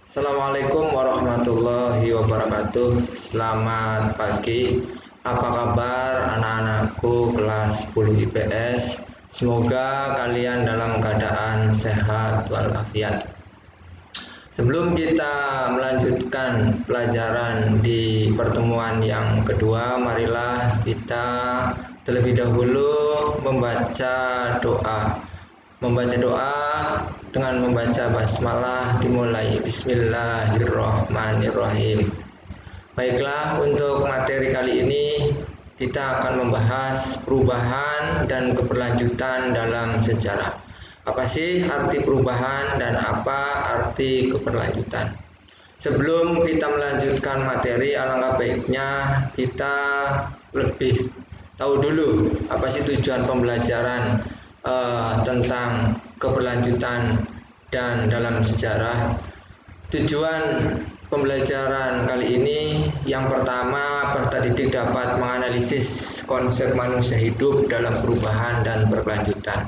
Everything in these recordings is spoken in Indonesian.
Assalamualaikum warahmatullahi wabarakatuh. Selamat pagi. Apa kabar anak-anakku kelas 10 IPS? Semoga kalian dalam keadaan sehat walafiat. Sebelum kita melanjutkan pelajaran di pertemuan yang kedua, marilah kita terlebih dahulu membaca doa. Membaca doa dengan membaca basmalah dimulai. Bismillahirrahmanirrahim. Baiklah, untuk materi kali ini kita akan membahas perubahan dan keberlanjutan dalam sejarah. Apa sih arti perubahan dan apa arti keberlanjutan? Sebelum kita melanjutkan materi, alangkah baiknya kita lebih tahu dulu apa sih tujuan pembelajaran tentang keberlanjutan dan dalam sejarah. Tujuan pembelajaran kali ini yang pertama, peserta didik dapat menganalisis konsep manusia hidup dalam perubahan dan berkelanjutan.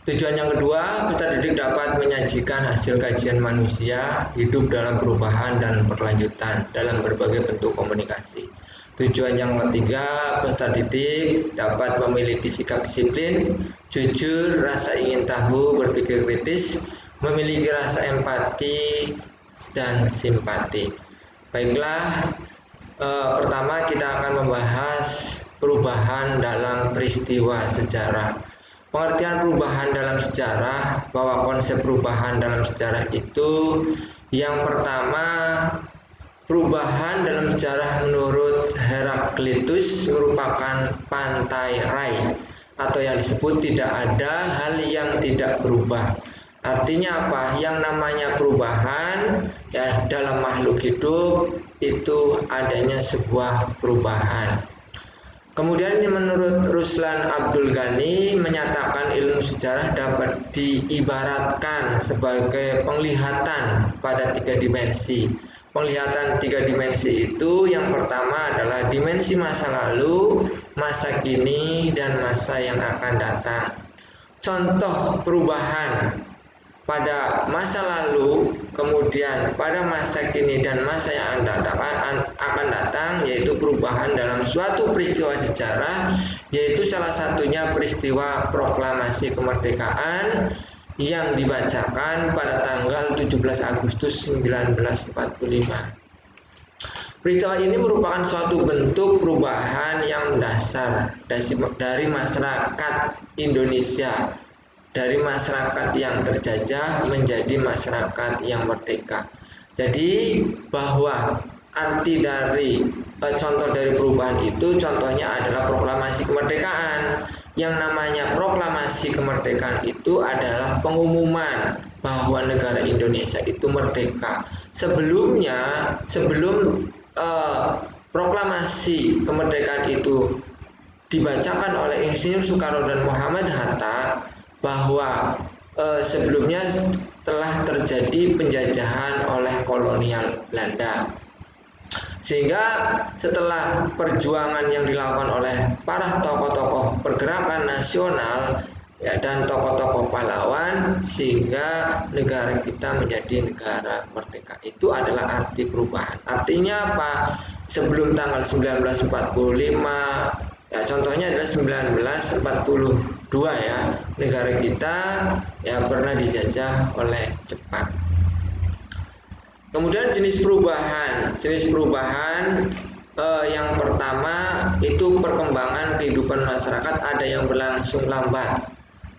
Tujuan yang kedua, peserta didik dapat menyajikan hasil kajian manusia hidup dalam perubahan dan berkelanjutan dalam berbagai bentuk komunikasi. Tujuan yang ketiga, peserta didik dapat memiliki sikap disiplin, jujur, rasa ingin tahu, berpikir kritis, memiliki rasa empati dan simpati. Baiklah, pertama kita akan membahas perubahan dalam peristiwa sejarah. Pengertian perubahan dalam sejarah, bahwa konsep perubahan dalam sejarah itu yang pertama, perubahan dalam sejarah menurut Heraklitus merupakan pantai rai atau yang disebut tidak ada hal yang tidak berubah. Artinya apa? Yang namanya perubahan ya, dalam makhluk hidup itu adanya sebuah perubahan. Kemudian menurut Ruslan Abdul Ghani menyatakan ilmu sejarah dapat diibaratkan sebagai penglihatan pada 3 dimensi. Penglihatan 3 dimensi itu yang pertama adalah dimensi masa lalu, masa kini, dan masa yang akan datang. Contoh perubahan pada masa lalu, kemudian pada masa kini dan masa yang akan datang, yaitu perubahan dalam suatu peristiwa sejarah, yaitu salah satunya peristiwa proklamasi kemerdekaan yang dibacakan pada tanggal 17 Agustus 1945. Peristiwa ini merupakan suatu bentuk perubahan yang mendasar dari masyarakat Indonesia, dari masyarakat yang terjajah menjadi masyarakat yang merdeka. Jadi bahwa arti dari contoh dari perubahan itu contohnya adalah proklamasi kemerdekaan. Yang namanya proklamasi kemerdekaan itu adalah pengumuman bahwa negara Indonesia itu merdeka. Sebelum proklamasi kemerdekaan itu dibacakan oleh Insinyur Soekarno dan Muhammad Hatta, bahwa sebelumnya telah terjadi penjajahan oleh kolonial Belanda. Sehingga setelah perjuangan yang dilakukan oleh para tokoh-tokoh pergerakan nasional ya, dan tokoh-tokoh pahlawan, sehingga negara kita menjadi negara merdeka. Itu adalah arti perubahan. Artinya apa? Sebelum tanggal 1945 ya, contohnya adalah 1942 ya, negara kita ya pernah dijajah oleh Jepang. Kemudian jenis perubahan yang pertama itu perkembangan kehidupan masyarakat ada yang berlangsung lambat.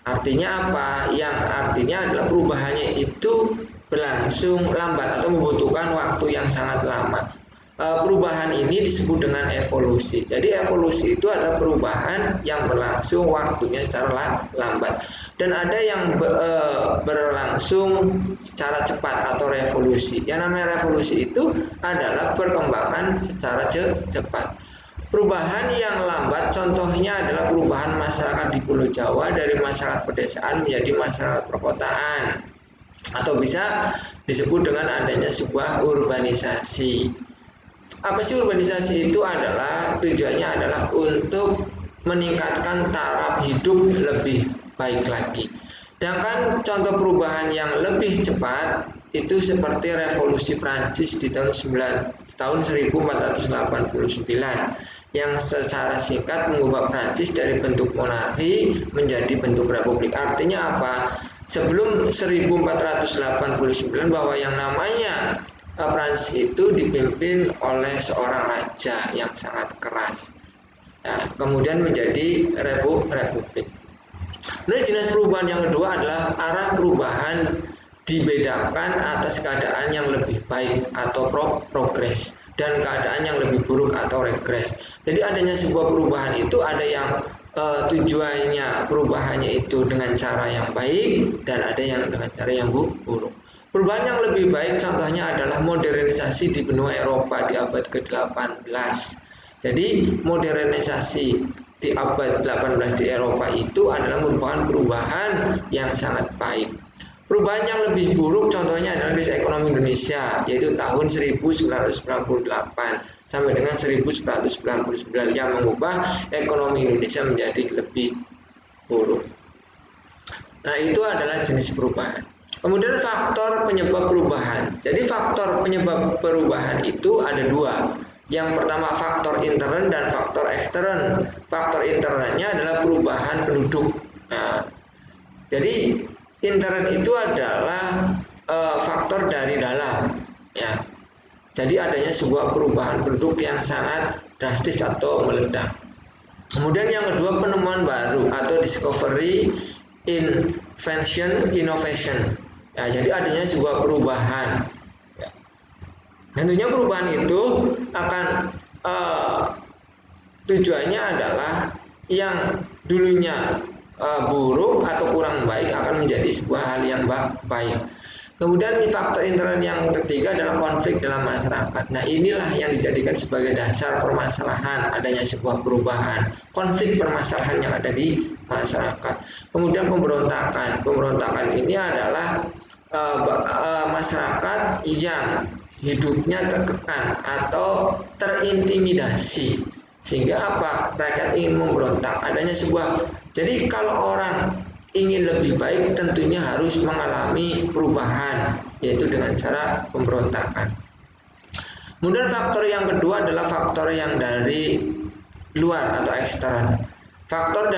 Artinya apa? Yang artinya adalah perubahannya itu berlangsung lambat atau membutuhkan waktu yang sangat lama. Perubahan ini disebut dengan evolusi. Jadi evolusi itu adalah perubahan yang berlangsung waktunya secara lambat, dan ada yang berlangsung secara cepat atau revolusi. Yang namanya revolusi itu adalah perkembangan secara cepat. Perubahan yang lambat contohnya adalah perubahan masyarakat di Pulau Jawa dari masyarakat pedesaan menjadi masyarakat perkotaan, atau bisa disebut dengan adanya sebuah urbanisasi. Apa sih urbanisasi itu? Adalah tujuannya adalah untuk meningkatkan taraf hidup lebih baik lagi. Sedangkan contoh perubahan yang lebih cepat itu seperti revolusi Prancis di tahun 1489 yang secara singkat mengubah Prancis dari bentuk monarki menjadi bentuk republik. Artinya apa? Sebelum 1489 bahwa yang namanya Prancis itu dipimpin oleh seorang raja yang sangat keras. Nah, kemudian menjadi republik. Nah, jenis perubahan yang kedua adalah arah perubahan dibedakan atas keadaan yang lebih baik atau progres dan keadaan yang lebih buruk atau regres. Jadi adanya sebuah perubahan itu ada yang tujuannya perubahannya itu dengan cara yang baik dan ada yang dengan cara yang buruk. Perubahan yang lebih baik contohnya adalah modernisasi di benua Eropa di abad ke-18. Jadi modernisasi di abad 18 di Eropa itu adalah merupakan perubahan yang sangat baik. Perubahan yang lebih buruk contohnya adalah krisis ekonomi Indonesia, yaitu tahun 1998 sampai dengan 1999 yang mengubah ekonomi Indonesia menjadi lebih buruk. Nah, itu adalah jenis perubahan. Kemudian faktor penyebab perubahan. Jadi faktor penyebab perubahan itu ada dua. Yang pertama faktor intern dan faktor ekstern. Faktor internalnya adalah perubahan penduduk. Nah, jadi intern itu adalah faktor dari dalam, ya. Jadi adanya sebuah perubahan penduduk yang sangat drastis atau meledak. Kemudian yang kedua penemuan baru atau discovery, invention, innovation. Ya, jadi adanya sebuah perubahan. Ya. Tentunya perubahan itu akan tujuannya adalah yang dulunya buruk atau kurang baik akan menjadi sebuah hal yang baik. Kemudian faktor internal yang ketiga adalah konflik dalam masyarakat. Nah, inilah yang dijadikan sebagai dasar permasalahan adanya sebuah perubahan, konflik permasalahan yang ada di masyarakat. Kemudian pemberontakan. Pemberontakan ini adalah masyarakat yang hidupnya terkekang atau terintimidasi. Sehingga apa? Rakyat ingin memberontak. Adanya sebuah. Jadi kalau orang ingin lebih baik tentunya harus mengalami perubahan, yaitu dengan cara pemberontakan. Kemudian faktor yang kedua adalah faktor yang dari luar atau eksternal. Faktor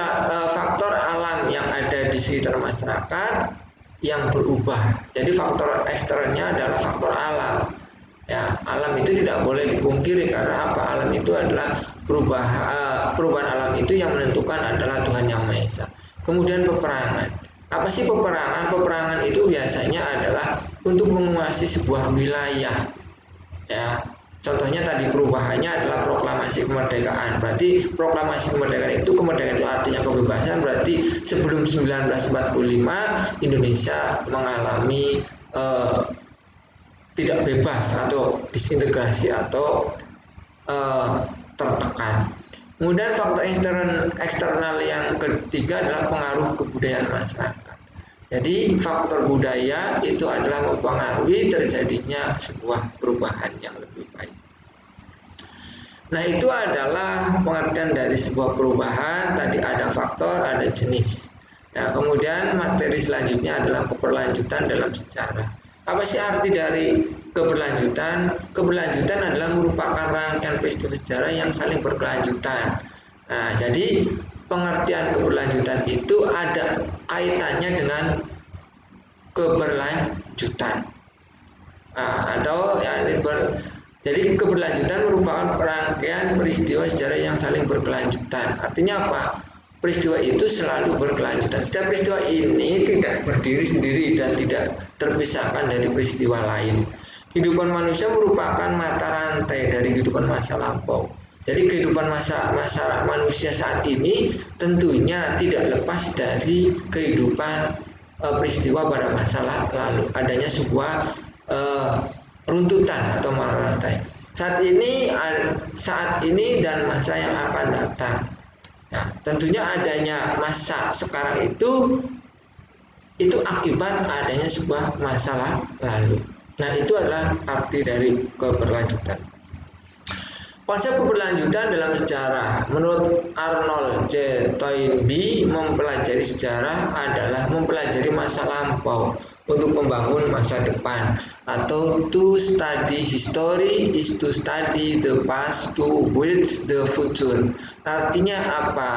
alam yang ada di sekitar masyarakat yang berubah. Jadi faktor eksternalnya adalah faktor alam. Ya, alam itu tidak boleh dipungkiri karena apa? Alam itu adalah perubahan alam itu yang menentukan adalah Tuhan Yang Maha Esa. Kemudian peperangan. Apa sih peperangan? Peperangan itu biasanya adalah untuk menguasai sebuah wilayah. Ya, contohnya tadi perubahannya adalah proklamasi kemerdekaan. Berarti proklamasi kemerdekaan itu artinya kebebasan. Berarti sebelum 1945 Indonesia mengalami tidak bebas atau disintegrasi atau tertekan. Kemudian faktor eksternal yang ketiga adalah pengaruh kebudayaan masyarakat. Jadi faktor budaya itu adalah mempengaruhi terjadinya sebuah perubahan yang lebih baik. Nah, itu adalah pengertian dari sebuah perubahan. Tadi ada faktor, ada jenis. Nah, kemudian materi selanjutnya adalah keberlanjutan dalam sejarah. Apa sih arti dari keberlanjutan? Keberlanjutan adalah merupakan rangkaian peristiwa sejarah yang saling berkelanjutan. Nah, jadi pengertian keberlanjutan itu ada kaitannya dengan keberlanjutan. Jadi keberlanjutan merupakan rangkaian peristiwa sejarah yang saling berkelanjutan. Artinya apa? Peristiwa itu selalu berkelanjutan. Setiap peristiwa ini tidak berdiri sendiri dan tidak terpisahkan dari peristiwa lain. Kehidupan manusia merupakan mata rantai dari kehidupan masa lampau. Jadi kehidupan manusia saat ini tentunya tidak lepas dari kehidupan peristiwa pada masa lalu. Adanya sebuah runtutan atau mata rantai. Saat ini dan masa yang akan datang. Nah, tentunya adanya masa sekarang itu akibat adanya sebuah masalah lalu. Nah, itu adalah arti dari keberlanjutan. Konsep keberlanjutan dalam sejarah menurut Arnold J. Toynbee, mempelajari sejarah adalah mempelajari masa lampau untuk membangun masa depan, atau to study history is to study the past to build the future. Artinya apa?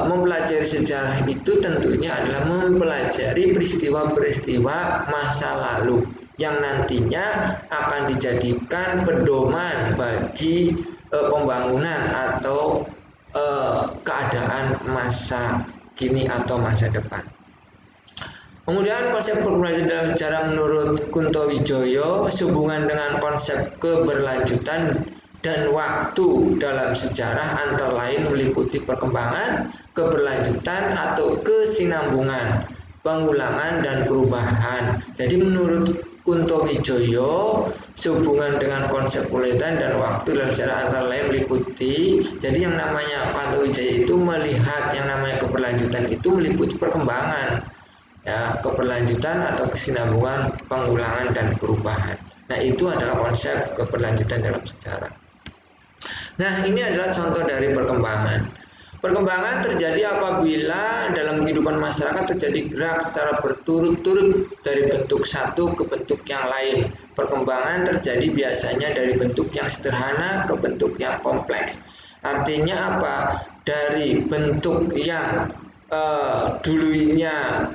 Mempelajari sejarah itu tentunya adalah mempelajari peristiwa-peristiwa masa lalu yang nantinya akan dijadikan pedoman bagi pembangunan atau keadaan masa kini atau masa depan. Kemudian konsep keberlanjutan dalam sejarah menurut Kunto Wijoyo sehubungan dengan konsep keberlanjutan dan waktu dalam sejarah antara lain meliputi perkembangan, keberlanjutan atau kesinambungan, pengulangan dan perubahan. Jadi menurut Kunto Wijoyo sehubungan dengan konsep keberlanjutan dan waktu dalam sejarah antara lain meliputi, jadi yang namanya Kunto Wijoyo itu melihat yang namanya keberlanjutan itu meliputi perkembangan, ya, keberlanjutan atau kesinambungan, pengulangan dan perubahan. Nah, itu adalah konsep keberlanjutan dalam sejarah. Nah, ini adalah contoh dari perkembangan. Perkembangan terjadi apabila dalam kehidupan masyarakat terjadi gerak secara berturut-turut dari bentuk satu ke bentuk yang lain. Perkembangan terjadi biasanya dari bentuk yang sederhana ke bentuk yang kompleks. Artinya apa? Dari bentuk yang dulunya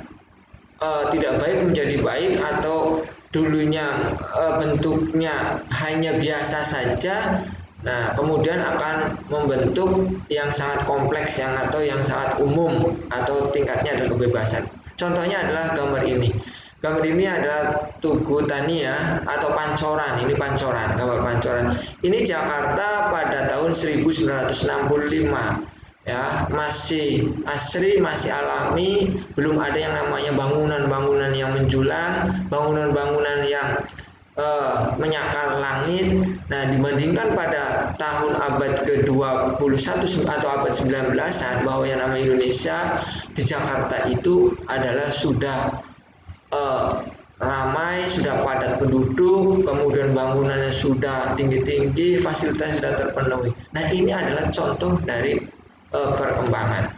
tidak baik menjadi baik, atau dulunya bentuknya hanya biasa saja. Nah, kemudian akan membentuk yang sangat kompleks atau yang sangat umum atau tingkatnya adalah kebebasan. Contohnya adalah gambar ini. Gambar ini adalah Tugu Tania atau Pancoran. Ini Pancoran, gambar Pancoran. Ini Jakarta pada tahun 1965. Ya, masih asri, masih alami, belum ada yang namanya bangunan-bangunan yang menjulang, bangunan-bangunan yang menyakar langit. Nah, dibandingkan pada tahun abad ke-21 atau abad 19-an, bahwa yang namanya Indonesia di Jakarta itu adalah sudah ramai, sudah padat penduduk, kemudian bangunannya sudah tinggi-tinggi, fasilitas sudah terpenuhi. Nah, ini adalah contoh dari perkembangan.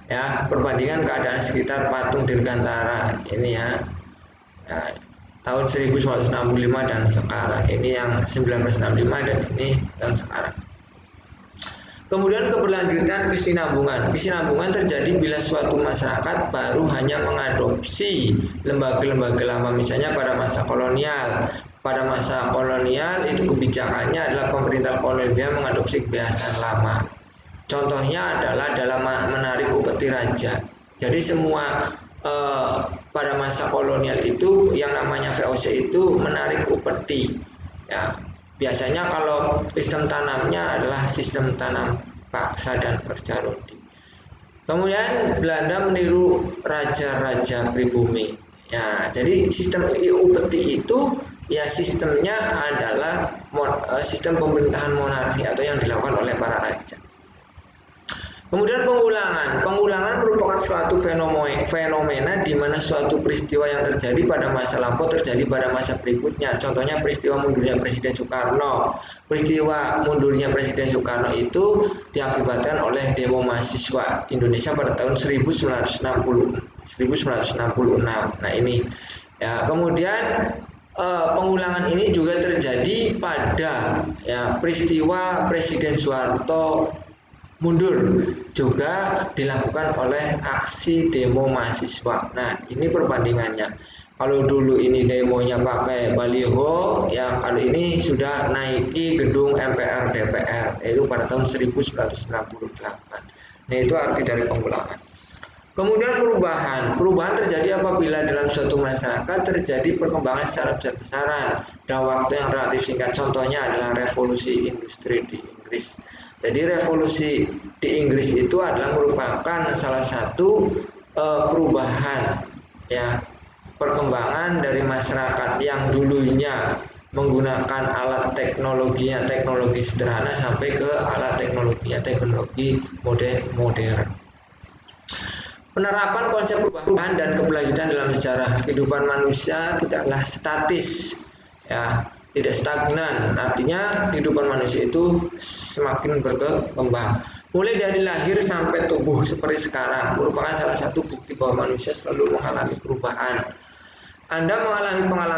Ya, perbandingan keadaan sekitar patung Dirgantara ini ya tahun 1965 dan sekarang. Ini yang 1965 dan ini tahun sekarang. Kemudian keberlanjutan kesinambungan. Kesinambungan terjadi bila suatu masyarakat baru hanya mengadopsi lembaga-lembaga lama, misalnya pada masa kolonial. Pada masa kolonial itu kebijakannya adalah pemerintah kolonial mengadopsi kebiasaan lama. Contohnya adalah dalam menarik upeti raja. Jadi semua pada masa kolonial itu yang namanya VOC itu menarik upeti. Ya, biasanya kalau sistem tanamnya adalah sistem tanam paksa dan kerja rodi. Kemudian Belanda meniru raja-raja pribumi. Ya, jadi sistem upeti itu ya sistemnya adalah sistem pemerintahan monarki atau yang dilakukan oleh para raja. Kemudian pengulangan merupakan suatu fenomena di mana suatu peristiwa yang terjadi pada masa lampau terjadi pada masa berikutnya. Contohnya peristiwa mundurnya Presiden Soekarno. Peristiwa mundurnya Presiden Soekarno itu diakibatkan oleh demo mahasiswa Indonesia pada tahun 1966. Nah, ini ya, kemudian pengulangan ini juga terjadi pada ya peristiwa Presiden Soeharto mundur, juga dilakukan oleh aksi demo mahasiswa. Nah, ini perbandingannya. Kalau dulu ini demonya pakai baliho, ya kalau ini sudah naiki gedung MPR DPR, yaitu pada tahun 1998. Nah, itu arti dari pengulangan. Kemudian perubahan terjadi apabila dalam suatu masyarakat terjadi perkembangan secara besar-besaran dalam waktu yang relatif singkat. Contohnya adalah revolusi industri di Inggris. Jadi revolusi di Inggris itu adalah merupakan salah satu perubahan, ya, perkembangan dari masyarakat yang dulunya menggunakan alat teknologi sederhana sampai ke alat teknologi modern. Penerapan konsep perubahan dan keberlanjutan dalam sejarah kehidupan manusia tidaklah statis, ya, tidak stagnan. Artinya kehidupan manusia itu semakin berkembang. mulai dari lahir sampai tubuh seperti sekarang merupakan salah satu bukti bahwa manusia selalu mengalami perubahan. Anda mengalami pengalaman